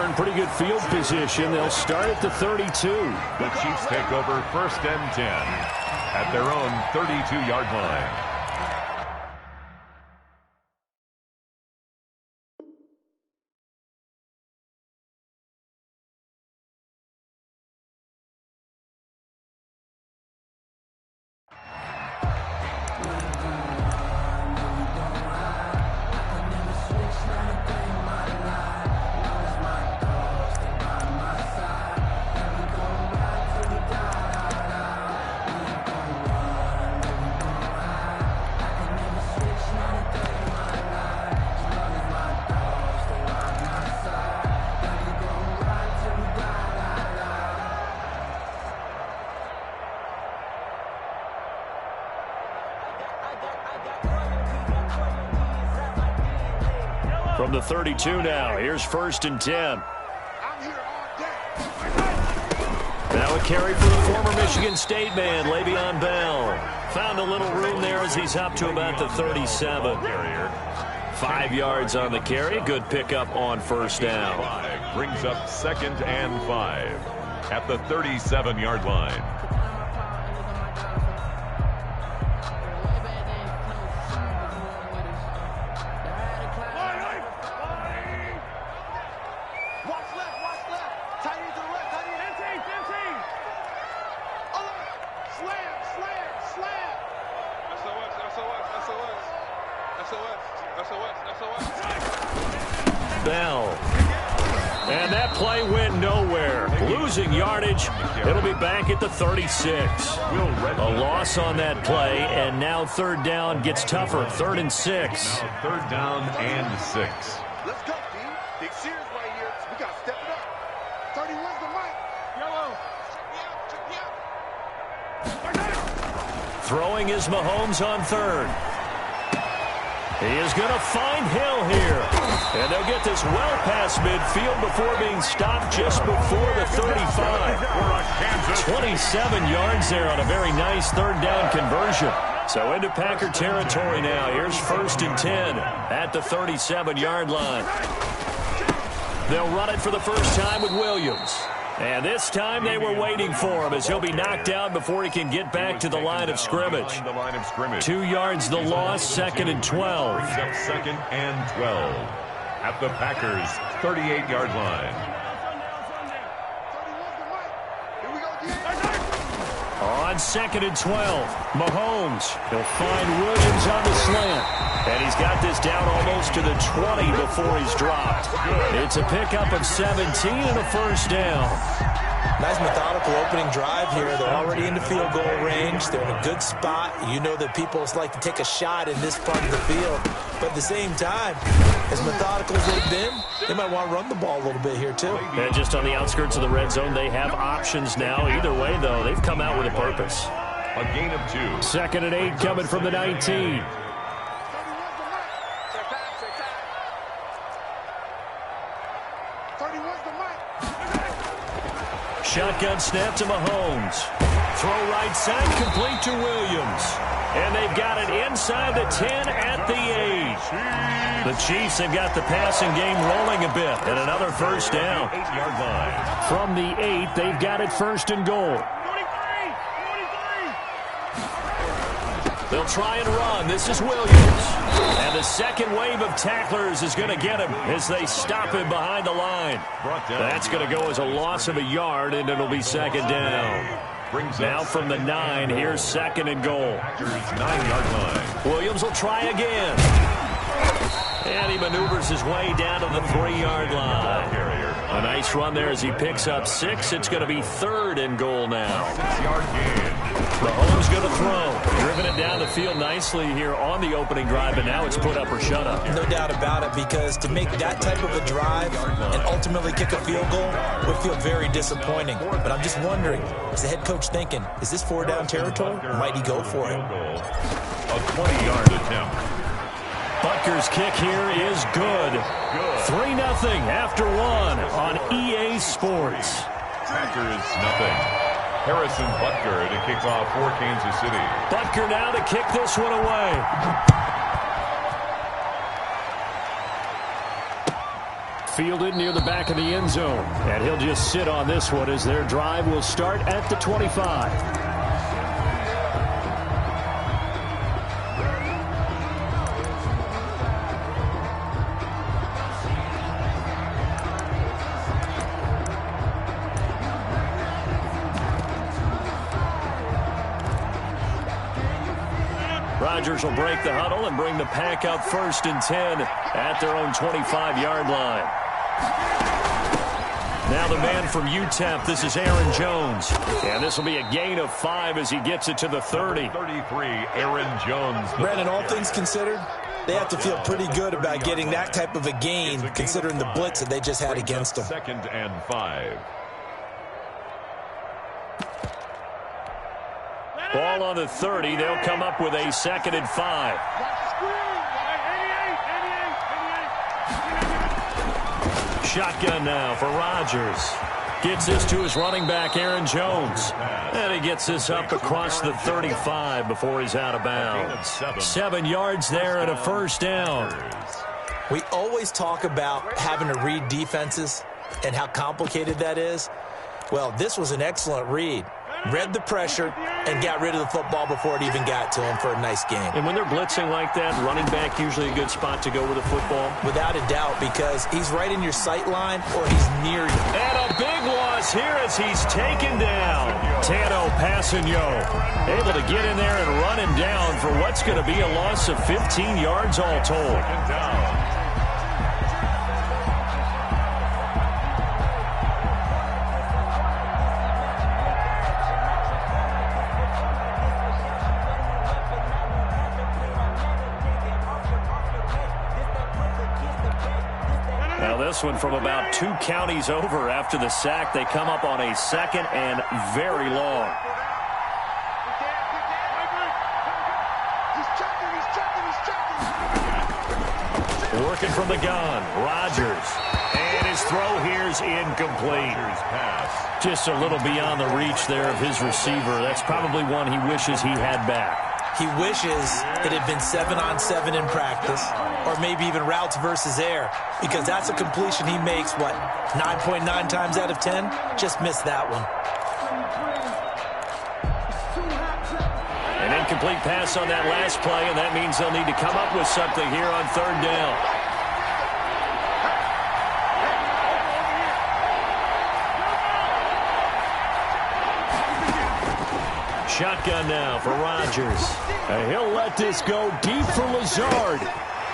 are in pretty good field position. They'll start at the 32. The Chiefs take over 1st and 10 at their own 32-yard line. From the 32 now, here's 1st and 10. Now a carry for the former Michigan State man, Le'Veon Bell. Found a little room there as he's up to about the 37. 5 yards on the carry. Good pickup on 1st down. Brings up 2nd and 5 at the 37-yard line. Bell. And that play went nowhere. Losing yardage. It'll be back at the 36. A loss on that play, and now 3rd down gets tougher. 3rd and 6. Now 3rd down and 6. Let's go, team. Big series right here. We got to step it up. 31's the mic. Yellow. Check me out. Throwing is Mahomes on 3rd. He is going to find Hill here. And they'll get this well past midfield before being stopped just before the 35. 27 yards there on a very nice 3rd down conversion. So into Packer territory now. Here's 1st and 10 at the 37-yard line. They'll run it for the first time with Williams. And this time they were waiting for him as he'll be knocked down before he can get back to the line of scrimmage. 2 yards the loss, 2nd and 12. Brings up 2nd and 12 at the Packers' 38-yard line. On 2nd and 12, Mahomes. He'll find Williams on the slant. And he's got this down almost to the 20 before he's dropped. It's a pickup of 17 and a 1st down. Nice methodical opening drive here. They're already in the field goal range. They're in a good spot. You know that people like to take a shot in this part of the field. But at the same time, as methodical as they've been, they might want to run the ball a little bit here too. And just on the outskirts of the red zone, they have options now. Either way, though, they've come out with a purpose. A gain of 2. 2nd and 8 coming from the 19. Shotgun snap to Mahomes. Throw right side, complete to Williams. And they've got it inside the 10 at the 8. The Chiefs have got the passing game rolling a bit. And another 1st down. 8-yard line. From the 8, they've got it 1st and goal. They'll try and run. This is Williams. And the second wave of tacklers is going to get him as they stop him behind the line. That's going to go as a loss of a yard, and it'll be 2nd down. Now from the 9, here's 2nd and goal. 9-yard line. Williams will try again. And he maneuvers his way down to the 3-yard line. A nice run there as he picks up 6. It's going to be 3rd and goal now. 6-yard gain. Mahomes going to throw. Driven it down the field nicely here on the opening drive, and now it's put up or shut up. No doubt about it, because to make that type of a drive and ultimately kick a field goal would feel very disappointing. But I'm just wondering, is the head coach thinking, is this 4-down territory, or might he go for it? A 20-yard attempt. Butker's kick here is good. 3-0 after 1 on EA Sports. Packers nothing. Harrison Butker to kick off for Kansas City. Butker now to kick this one away. fielded near the back of the end zone. And he'll just sit on this one as their drive will start at the 25. Rodgers will break the huddle and bring the pack up 1st and 10 at their own 25-yard line. Now the man from UTEP, this is Aaron Jones. And this will be a gain of 5 as he gets it to the 30. 33, Aaron Jones. Brandon, all things considered, they have to feel pretty good about getting that type of a gain, considering the blitz that they just had against them. 2nd and 5. Ball on the 30. They'll come up with a 2nd and 5. Shotgun now for Rodgers. Gets this to his running back, Aaron Jones. And he gets this up across the 35 before he's out of bounds. 7 yards there and a 1st down. We always talk about having to read defenses and how complicated that is. Well, this was an excellent read. Read the pressure and got rid of the football before it even got to him for a nice game. And when they're blitzing like that, running back usually a good spot to go with the football? Without a doubt, because he's right in your sight line or he's near you. And a big loss here as he's taken down. Tano Passanio able to get in there and run him down for what's going to be a loss of 15 yards all told. This one from about 2 counties over after the sack. They come up on a 2nd and very long. Working from the gun, Rodgers. And his throw here's incomplete. Just a little beyond the reach there of his receiver. That's probably one he wishes he had back. He wishes it had been 7-on-7 in practice, or maybe even routes versus air, because that's a completion he makes, 9.9 times out of 10? Just missed that one. An incomplete pass on that last play, and that means they'll need to come up with something here on 3rd down. Shotgun now for Rodgers. And he'll let this go deep for Lazard.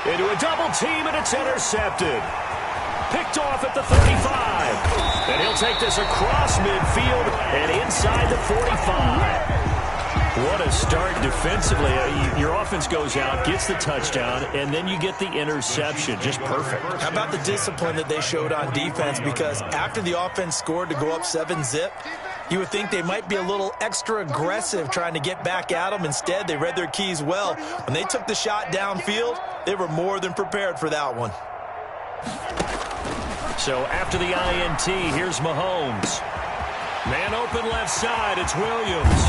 Into a double team, and it's intercepted. Picked off at the 35. And he'll take this across midfield and inside the 45. What a start defensively. Your offense goes out, gets the touchdown, and then you get the interception. Just perfect. How about the discipline that they showed on defense? Because after the offense scored to go up 7-zip, you would think they might be a little extra aggressive trying to get back at them. Instead, they read their keys well. When they took the shot downfield, they were more than prepared for that one. So after the INT, here's Mahomes. Man open left side, it's Williams.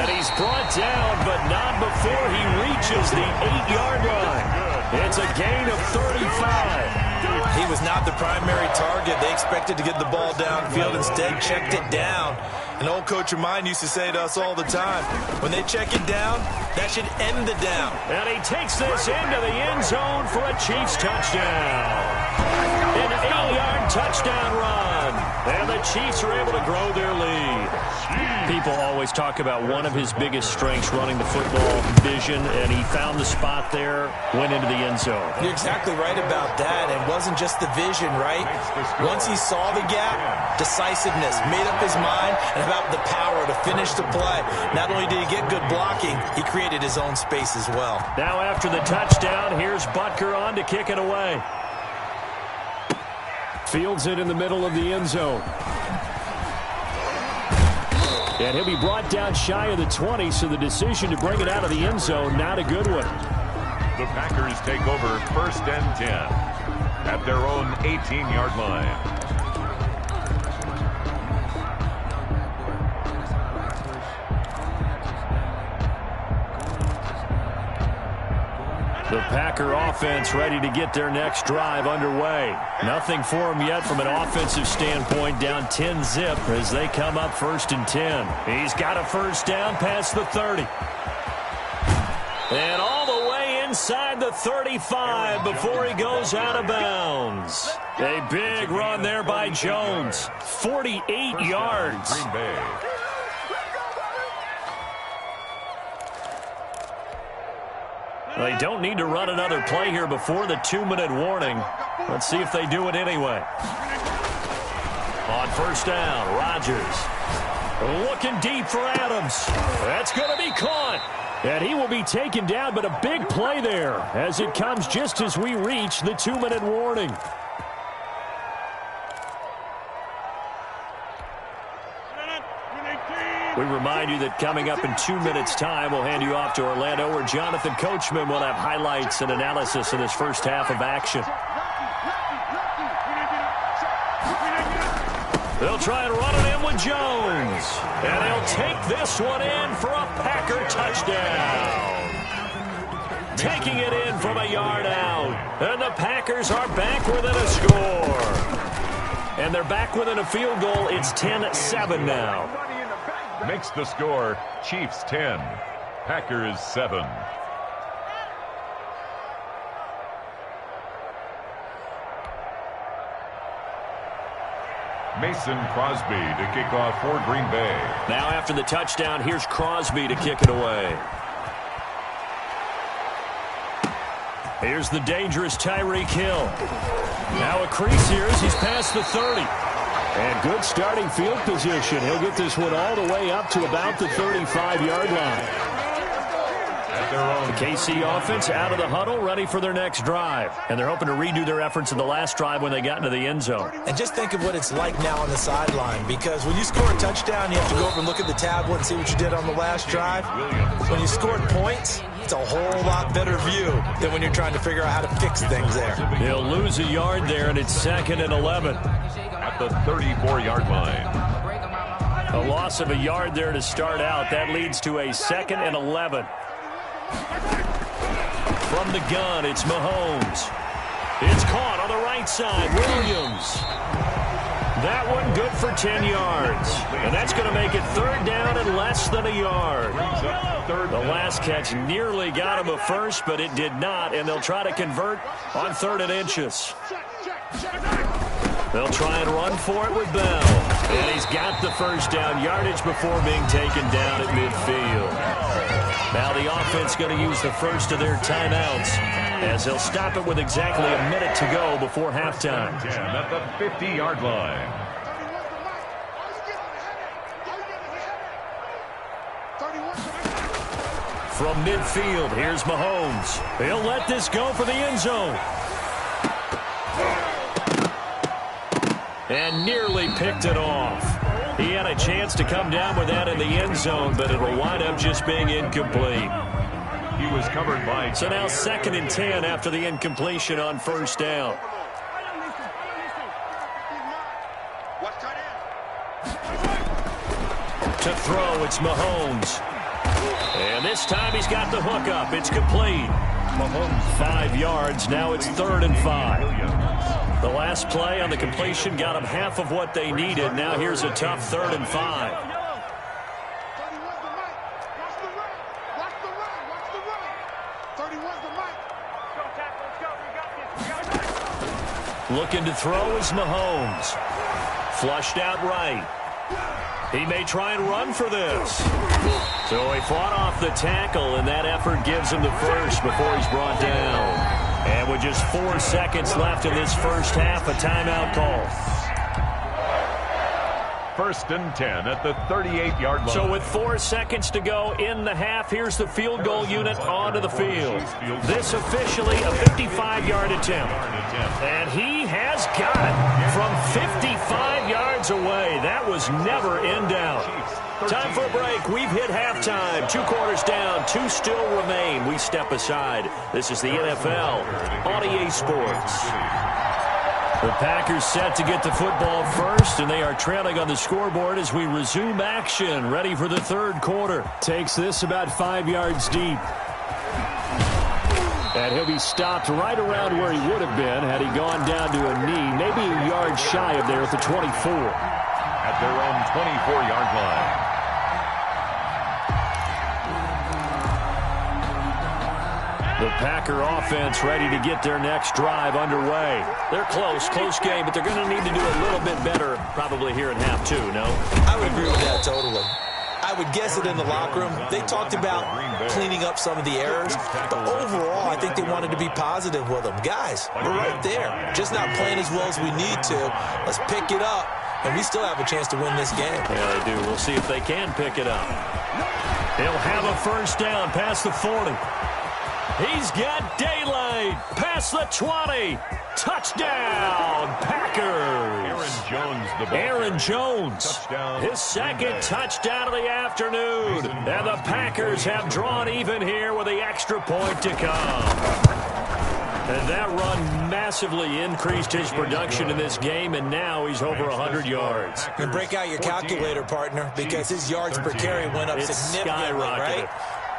And he's brought down, but not before he reaches the 8-yard line. It's a gain of 35. He was not the primary target. They expected to get the ball downfield. Instead, checked it down. An old coach of mine used to say to us all the time, when they check it down, that should end the down. And he takes this into the end zone for a Chiefs touchdown. An 8-yard touchdown run. And the Chiefs are able to grow their lead. People always talk about one of his biggest strengths, running the football, vision, and he found the spot there, went into the end zone. You're exactly right about that. It wasn't just the vision, right? Once he saw the gap, decisiveness, made up his mind, and about the power to finish the play. Not only did he get good blocking, he created his own space as well. Now after the touchdown, here's Butker on to kick it away. Fields it in the middle of the end zone. And he'll be brought down shy of the 20, so the decision to bring it out of the end zone, not a good one. The Packers take over 1st and 10 at their own 18-yard line. The Packer offense ready to get their next drive underway. Nothing for them yet from an offensive standpoint, down 10-zip as they come up 1st and 10. He's got a first down past the 30. And all the way inside the 35 before he goes out of bounds. A big run there by Jones. 48 yards. Green Bay. They don't need to run another play here before the 2-minute warning. Let's see if they do it anyway. On first down, Rodgers looking deep for Adams. That's going to be caught. And he will be taken down, but a big play there as it comes just as we reach the 2-minute warning. We remind you that coming up in 2 minutes' time, we'll hand you off to Orlando, where Jonathan Coachman will have highlights and analysis in his first half of action. They'll try and run it in with Jones. And he'll take this one in for a Packer touchdown. Taking it in from a yard out. And the Packers are back within a score. And they're back within a field goal. It's 10-7 now. Makes the score Chiefs 10, Packers 7. Mason Crosby to kick off for Green Bay. Now after the touchdown, here's Crosby to kick it away. Here's the dangerous Tyreek Hill. Now a crease here as he's past the 30. And good starting field position. He'll get this one all the way up to about the 35-yard line. The KC offense out of the huddle, ready for their next drive. And they're hoping to redo their efforts in the last drive when they got into the end zone. And just think of what it's like now on the sideline, because when you score a touchdown, you have to go over and look at the tablet and see what you did on the last drive. When you scored points, it's a whole lot better view than when you're trying to figure out how to fix things there. He'll lose a yard there, and it's 2nd and 11. At the 34-yard line. A loss of a yard there to start out. That leads to a 2nd and 11. From the gun, it's Mahomes. It's caught on the right side. Williams. That one good for 10 yards. And that's going to make it 3rd down and less than a yard. The last catch nearly got him a first, but it did not. And they'll try to convert on 3rd and inches. They'll try and run for it with Bell. And he's got the first down, yardage before being taken down at midfield. Now the offense going to use the first of their timeouts as they'll stop it with exactly a minute to go before halftime. At the 50-yard line. From midfield, here's Mahomes. He'll let this go for the end zone. And nearly picked it off. He had a chance to come down with that in the end zone, but it'll wind up just being incomplete. He was covered by... So now 2nd and 10 after the incompletion on first down. To throw, it's Mahomes. And this time he's got the hook up. It's complete. Mahomes 5 yards. Now it's 3rd and 5. The last play on the completion got them half of what they needed. Now here's a tough 3rd and 5. Looking to throw is Mahomes. Flushed out right. He may try and run for this. So he fought off the tackle, and that effort gives him the first before he's brought down. And with just 4 seconds left in this first half, a timeout call. 1st and 10 at the 38-yard line. So with 4 seconds to go in the half, here's the field goal unit onto the field. This officially a 55-yard attempt. And he has got it from 55 yards away. That was never in doubt. Time for a break. We've hit halftime. 2 quarters down. 2 still remain. We step aside. This is the NFL on EA Sports. The Packers set to get the football first, and they are trailing on the scoreboard as we resume action. Ready for the 3rd quarter. Takes this about 5 yards deep. And he'll be stopped right around where he would have been had he gone down to a knee, maybe a yard shy of there at the 24. At their own 24-yard line. The Packer offense ready to get their next drive underway. They're close game, but they're going to need to do a little bit better probably here in half two, no? I would agree with that totally. I would guess it in the locker room. They talked about cleaning up some of the errors, but overall, I think they wanted to be positive with them. Guys, we're right there. Just not playing as well as we need to. Let's pick it up, and we still have a chance to win this game. Yeah, they do. We'll see if they can pick it up. He'll have a first down past the 40. He's got daylight past the 20. Touchdown, Packers. Aaron Jones, Touchdown. his second touchdown of the afternoon. And the Packers have drawn even here with the extra point to come. And that run massively increased his production in this game, and now he's over 100 yards. And break out your calculator, partner, because his yards per carry went up significantly, right?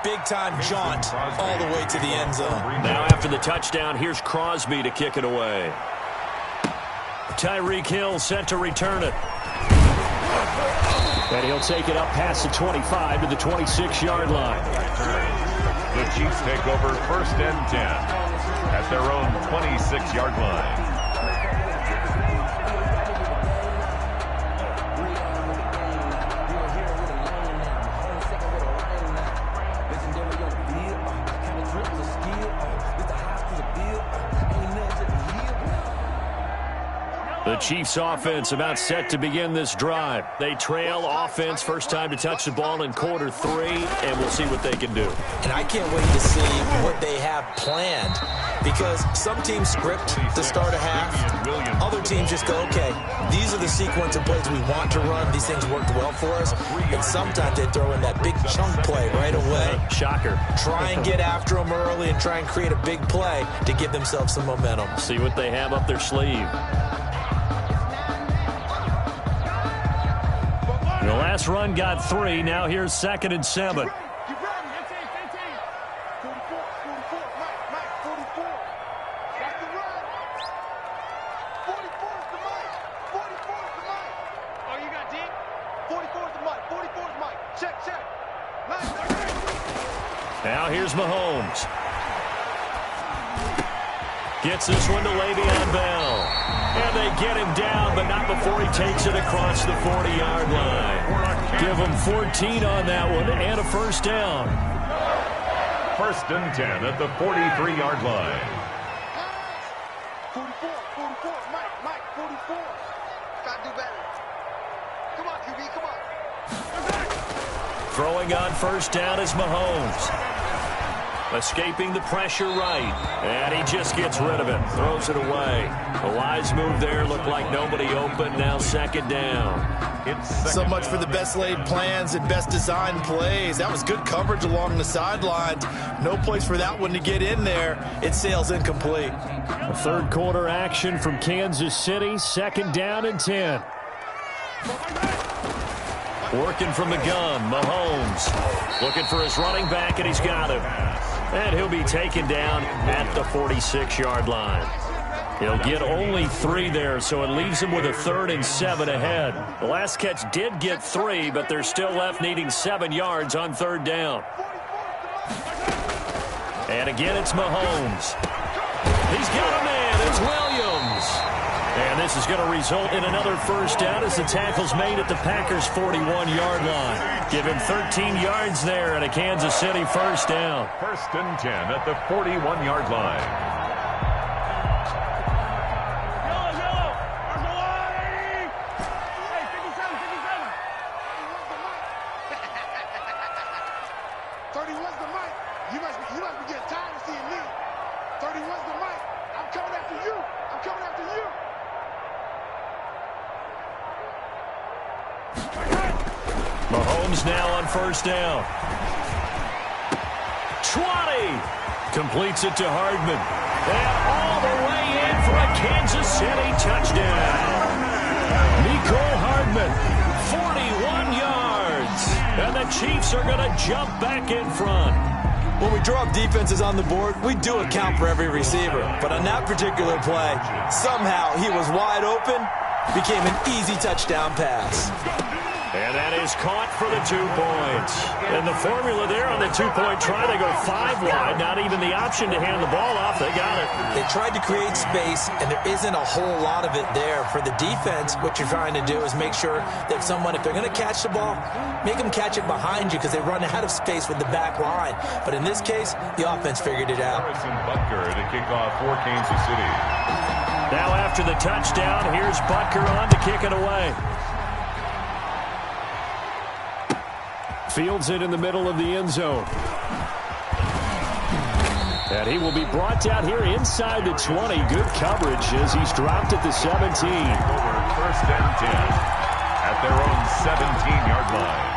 Big-time jaunt all the way to the end zone. Now after the touchdown, here's Crosby to kick it away. Tyreek Hill set to return it. And he'll take it up past the 25 to the 26-yard line. The Chiefs take over first and 10 at their own 26-yard line. The Chiefs offense about set to begin this drive. They trail offense first time to touch the ball in quarter 3, and we'll see what they can do. And I can't wait to see what they have planned, because some teams script to start a half. Other teams just go, okay, these are the sequence of plays we want to run. These things worked well for us. And sometimes they throw in that big chunk play right away. Shocker. Try and get after them early and try and create a big play to give themselves some momentum. See what they have up their sleeve. The last run got 3. Now here's 2nd and 7. Now here's Mahomes. Gets this one to Le'Veon Bell. And they get him down, but not before he takes it across the 40-yard line. Give him 14 on that one and a first down. First and 10 at the 43-yard line. 44, Mike, 44. Gotta do better. Come on, QB, come on. Throwing on first down is Mahomes. Escaping the pressure right. And he just gets rid of it. Throws it away. A wise move there. Looked like nobody open. Now 2nd down. So much for the best laid plans and best designed plays. That was good coverage along the sidelines. No place for that one to get in there. It sails incomplete. A third quarter action from Kansas City. 2nd down and 10. Working from the gun. Mahomes looking for his running back, and he's got him. And he'll be taken down at the 46-yard line. He'll get only 3 there, so it leaves him with a 3rd and 7 ahead. The last catch did get 3, but they're still left needing 7 yards on 3rd down. And again, it's Mahomes. He's got a man. It's Williams. And this is going to result in another first down as the tackle's made at the Packers' 41-yard line. Give him 13 yards there and a Kansas City first down. First and 10 at the 41-yard line. Mahomes now on first down. 20. Completes it to Hardman. And all the way in for a Kansas City touchdown. Mecole Hardman, 41 yards. And the Chiefs are going to jump back in front. When we draw up defenses on the board, we do account for every receiver. But on that particular play, somehow he was wide open, became an easy touchdown pass. And that is caught for the 2 points. And the formula there on the 2-point try, they go 5 wide. Not even the option to hand the ball off. They got it. They tried to create space, and there isn't a whole lot of it there. For the defense, what you're trying to do is make sure that someone, if they're going to catch the ball, make them catch it behind you because they run out of space with the back line. But in this case, the offense figured it out. Harrison Butker to kick off for Kansas City. Now after the touchdown, here's Butker on to kick it away. Fields it in the middle of the end zone. And he will be brought down here inside the 20. Good coverage as he's dropped at the 17. Over first and 10 at their own 17-yard line.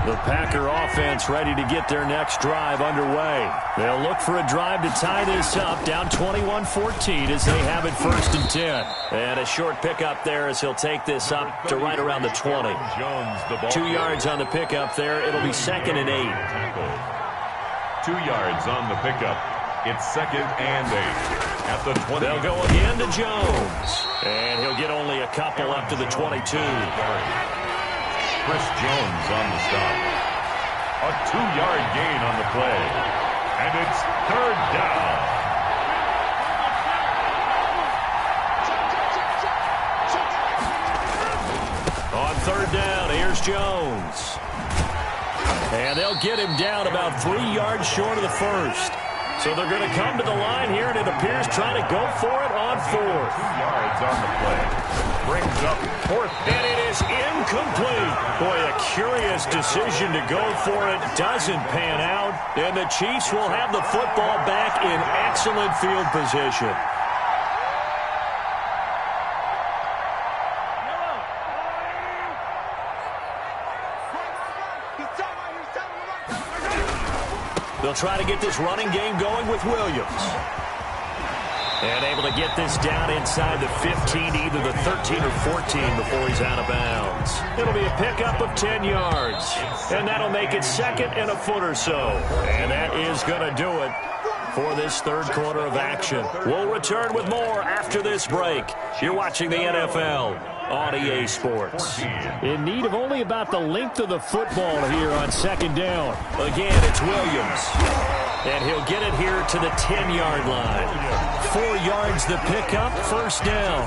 The Packer offense ready to get their next drive underway. They'll look for a drive to tie this up, down 21-14 as they have it first and 10. And a short pickup there as he'll take this up to right around the 20. Jones, the ball 2 yards on the pickup there. It'll be 2nd and 8. 2 yards on the pickup. It's 2nd and 8 at the 20. They'll go again to Jones. And he'll get only a couple up to the 22. Chris Jones on the stop. A 2-yard gain on the play. And it's 3rd down. On 3rd down, here's Jones. And they'll get him down about 3 yards short of the first. So they're going to come to the line here, and it appears trying to go for it on 4th. 2 yards on the play. Brings up 4th. And it is incomplete. Boy, a curious decision to go for it. Doesn't pan out. And the Chiefs will have the football back in excellent field position. They'll try to get this running game going with Williams. And able to get this down inside the 15, either the 13 or 14 before he's out of bounds. It'll be a pickup of 10 yards. And that'll make it 2nd and a foot or so. And that is going to do it for this 3rd quarter of action. We'll return with more after this break. You're watching the NFL on EA Sports. In need of only about the length of the football here on 2nd down. Again, it's Williams. And he'll get it here to the 10-yard line. 4 yards the pickup, 1st down.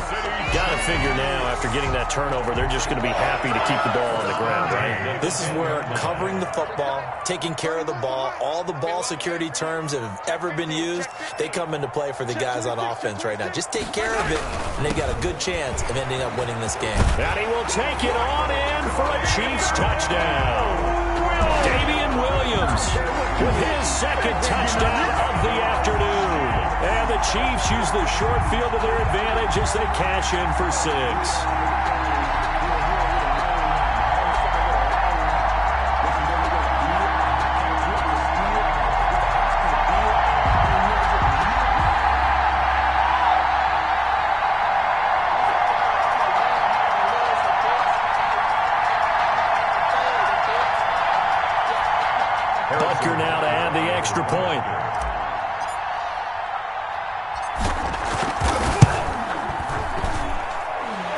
Got to figure now, after getting that turnover, they're just going to be happy to keep the ball on the ground, right? This is where covering the football, taking care of the ball, all the ball security terms that have ever been used, they come into play for the guys on offense right now. Just take care of it, and they've got a good chance of ending up winning this game. And he will take it on in for a Chiefs touchdown. Damian Williams with his 2nd touchdown of the afternoon. And the Chiefs use the short field to their advantage as they cash in for 6. Butker now to add the extra point.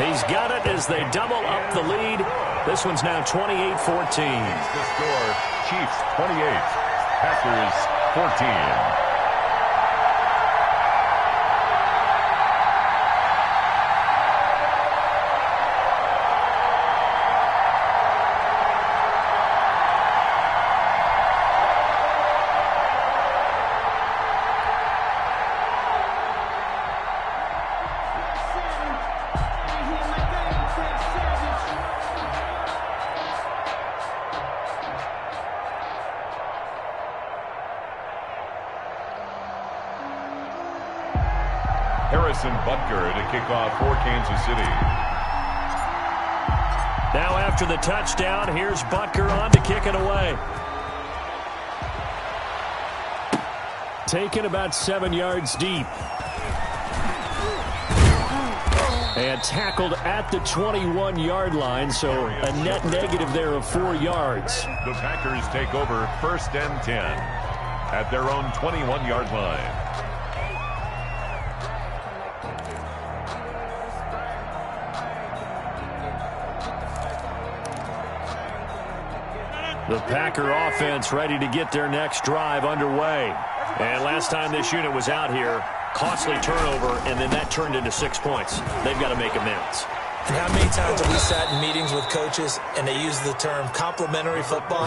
He's got it as they double up the lead. This one's now 28-14. The score, Chiefs 28, Packers 14. Harrison Butker to kick off for Kansas City. Now after the touchdown, here's Butker on to kick it away. Taken about 7 yards deep. And tackled at the 21-yard line, so a net negative there of 4 yards. The Packers take over 1st and 10 at their own 21-yard line. The Packer offense ready to get their next drive underway. And last time this unit was out here, costly turnover, and then that turned into 6 points. They've got to make amends. And how many times have we sat in meetings with coaches and they use the term complementary football?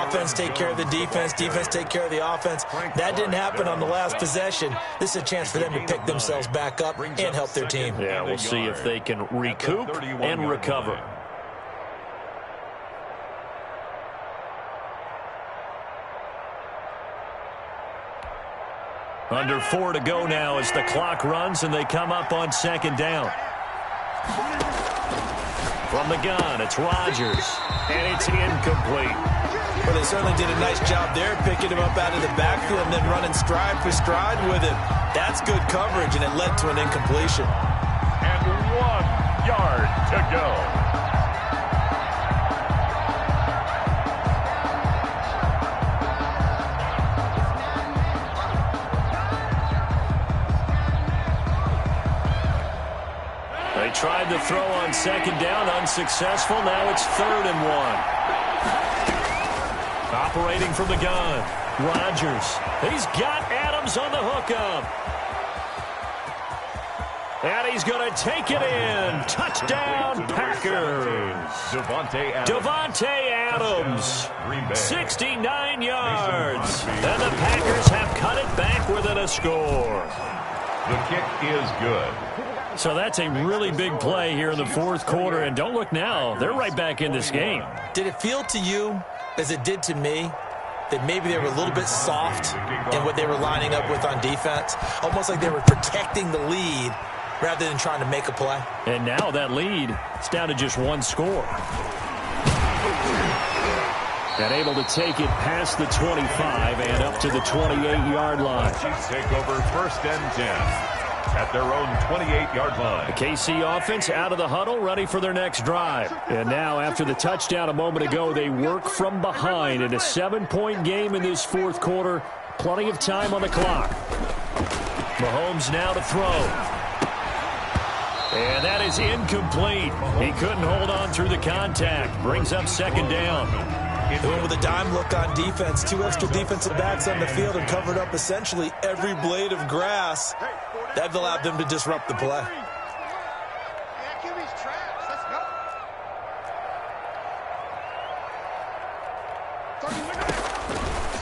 Offense take care of the defense, defense take care of the offense. That didn't happen on the last possession. This is a chance for them to pick themselves back up and help their team. Yeah, we'll see if they can recoup and recover. Under 4 to go now as the clock runs and they come up on 2nd down. From the gun, it's Rodgers, and it's incomplete. Well, they certainly did a nice job there, picking him up out of the backfield and then running stride for stride with him. That's good coverage, and it led to an incompletion. And 1 yard to go. They tried to throw on 2nd down, unsuccessful. Now it's 3rd and 1. Operating from the gun, Rodgers. He's got Adams on the hookup. And he's going to take it in. Touchdown, Packers. Davante Adams. 69 yards. And the Packers have cut it back within a score. The kick is good. So that's a really big play here in the 4th quarter. And don't look now. They're right back in this game. Did it feel to you, as it did to me, that maybe they were a little bit soft in what they were lining up with on defense? Almost like they were protecting the lead rather than trying to make a play. And now that lead is down to just 1 score. And able to take it past the 25 and up to the 28-yard line. Chiefs take over 1st and 10. At their own 28-yard line. The KC offense out of the huddle, ready for their next drive. And now, after the touchdown a moment ago, they work from behind in a 7-point game in this 4th quarter. Plenty of time on the clock. Mahomes now to throw. And that is incomplete. He couldn't hold on through the contact. Brings up 2nd down. They went with a dime look on defense. 2 extra defensive backs on the field and covered up essentially every blade of grass. That allowed them to disrupt the play. Yeah, give me traps. Let's go.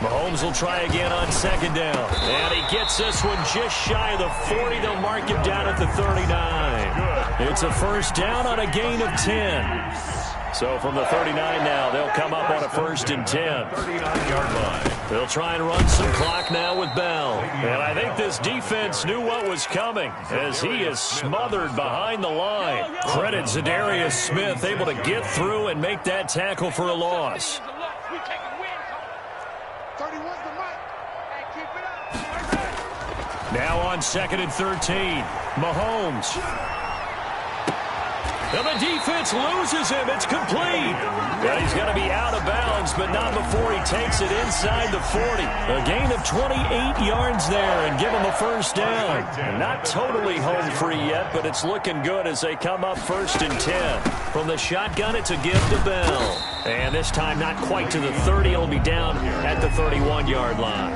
Mahomes will try again on 2nd down. And he gets this one just shy of the 40. They'll mark him down at the 39. It's a 1st down on a gain of 10. So from the 39 now, they'll come up on a 1st and 10. 39-yard line. They'll try and run some clock now with Bell. And I think this defense knew what was coming as he is smothered behind the line. Credit Zadarius Smith, able to get through and make that tackle for a loss. 31's the mic. Hey, keep it up. Now on 2nd and 13, Mahomes. And the defense loses him. It's complete. Yeah, he's going to be out of bounds, but not before he takes it inside the 40. A gain of 28 yards there and give him a 1st down. Not totally home free yet, but it's looking good as they come up 1st and 10. From the shotgun, it's a give to Bell. And this time not quite to the 30. He'll be down at the 31-yard line.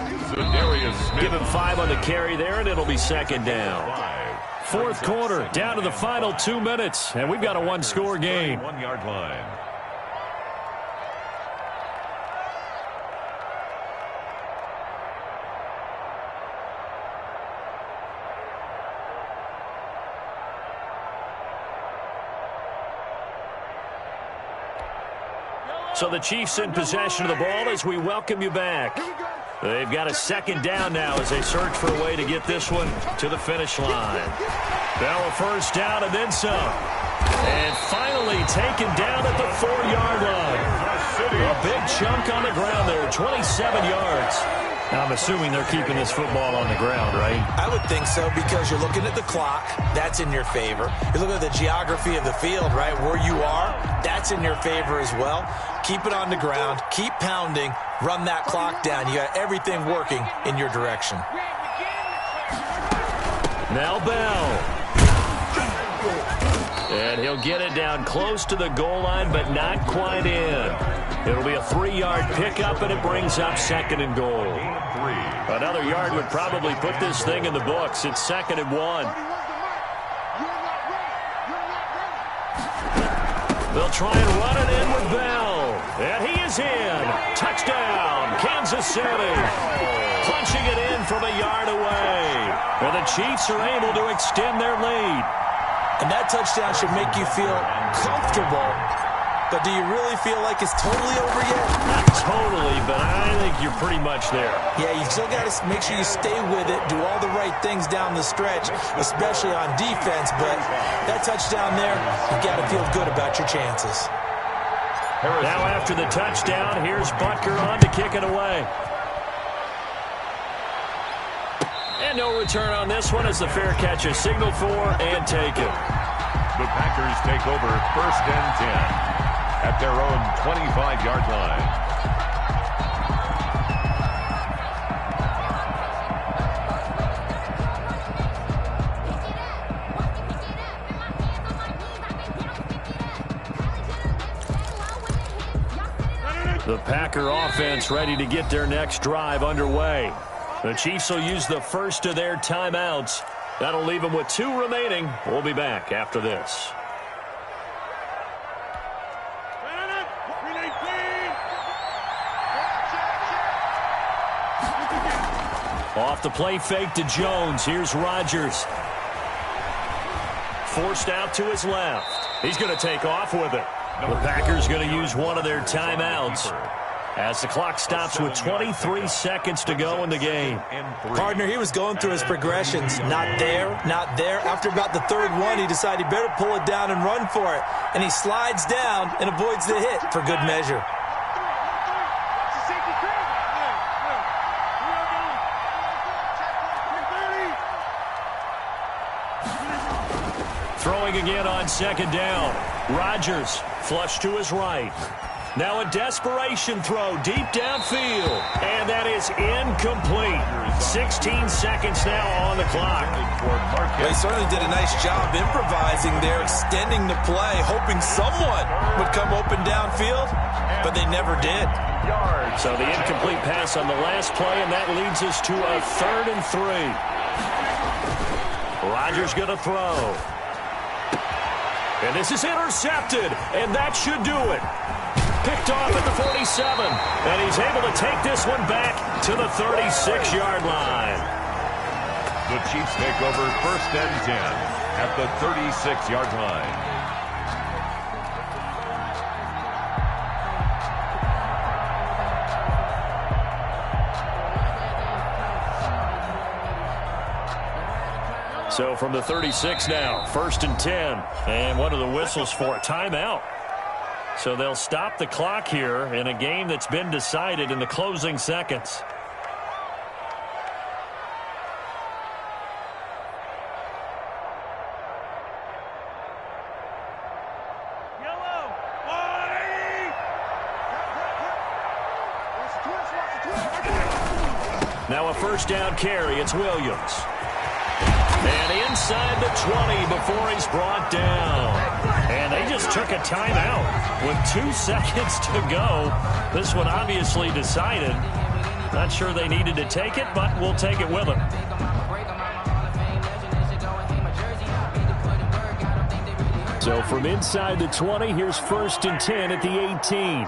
Give him 5 on the carry there, and it'll be 2nd down. 4th quarter, down to the final 2 minutes, and we've got a 1-score game. 1-yard line. So the Chiefs in possession of the ball as we welcome you back. They've got a 2nd down now as they search for a way to get this one to the finish line. Bell a 1st down and then some. And finally taken down at the 4-yard line. A big chunk on the ground there, 27 yards. I'm assuming they're keeping this football on the ground, right? I would think so, because you're looking at the clock. That's in your favor. You're looking at the geography of the field, right? Where you are, that's in your favor as well. Keep it on the ground. Keep pounding. Run that clock down. You got everything working in your direction. Now Bell. And he'll get it down close to the goal line, but not quite in. It'll be a 3-yard pickup, and it brings up 2nd and goal. Another yard would probably put this thing in the books. It's 2nd and 1. They'll try and run it in with Bell. And he is in. Touchdown, Kansas City. Punching it in from a yard away. And the Chiefs are able to extend their lead. And that touchdown should make you feel comfortable. But do you really feel like it's totally over yet? Not totally, but I think you're pretty much there. Yeah, you still got to make sure you stay with it, do all the right things down the stretch, especially on defense. But that touchdown there, you've got to feel good about your chances. Now after the touchdown, here's Butker on to kick it away. And no return on this one as the fair catch is signaled for and taken. The Packers take over 1st and 10 at their own 25-yard line. The Packer offense ready to get their next drive underway. The Chiefs will use the first of their timeouts. That'll leave them with 2 remaining. We'll be back after this. Off the play fake to Jones. Here's Rodgers. Forced out to his left. He's going to take off with it. The Packers going to use one of their timeouts as the clock stops with 23 seconds to go in the game. Partner, he was going through his progressions. Not there, not there. After about the 3rd one, he decided he better pull it down and run for it. And he slides down and avoids the hit for good measure. Throwing again on 2nd down. Rodgers flush to his right. Now a desperation throw deep downfield. And that is incomplete. 16 seconds now on the clock. They certainly did a nice job improvising there, extending the play, hoping someone would come open downfield, but they never did. So the incomplete pass on the last play, and that leads us to a 3rd and 3. Rodgers going to throw. And this is intercepted, and that should do it. Picked off at the 47, and he's able to take this one back to the 36-yard line. The Chiefs take over 1st and 10 at the 36-yard line. So from the 36 now, 1st and 10. And one of the whistles for a timeout. So they'll stop the clock here in a game that's been decided in the closing seconds. Now a 1st down carry. It's Williams. And inside the 20 before he's brought down. And they just took a timeout with 2 seconds to go. This one obviously decided. Not sure they needed to take it, but we'll take it with them. So from inside the 20, here's 1st and 10 at the 18.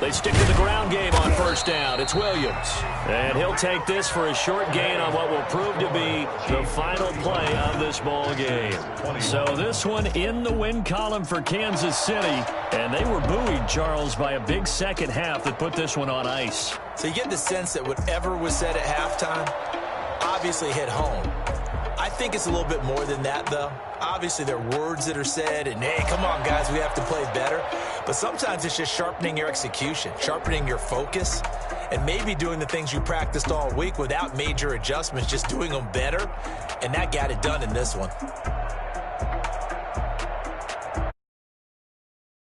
They stick to the ground game on 1st down. It's Williams. And he'll take this for a short gain on what will prove to be the final play of this ball game. So this one in the win column for Kansas City. And they were buoyed, Charles, by a big second half that put this one on ice. So you get the sense that whatever was said at halftime obviously hit home. I think it's a little bit more than that, though. Obviously, there are words that are said, and, hey, come on, guys, we have to play better. But sometimes it's just sharpening your execution, sharpening your focus, and maybe doing the things you practiced all week without major adjustments, just doing them better. And that got it done in this one.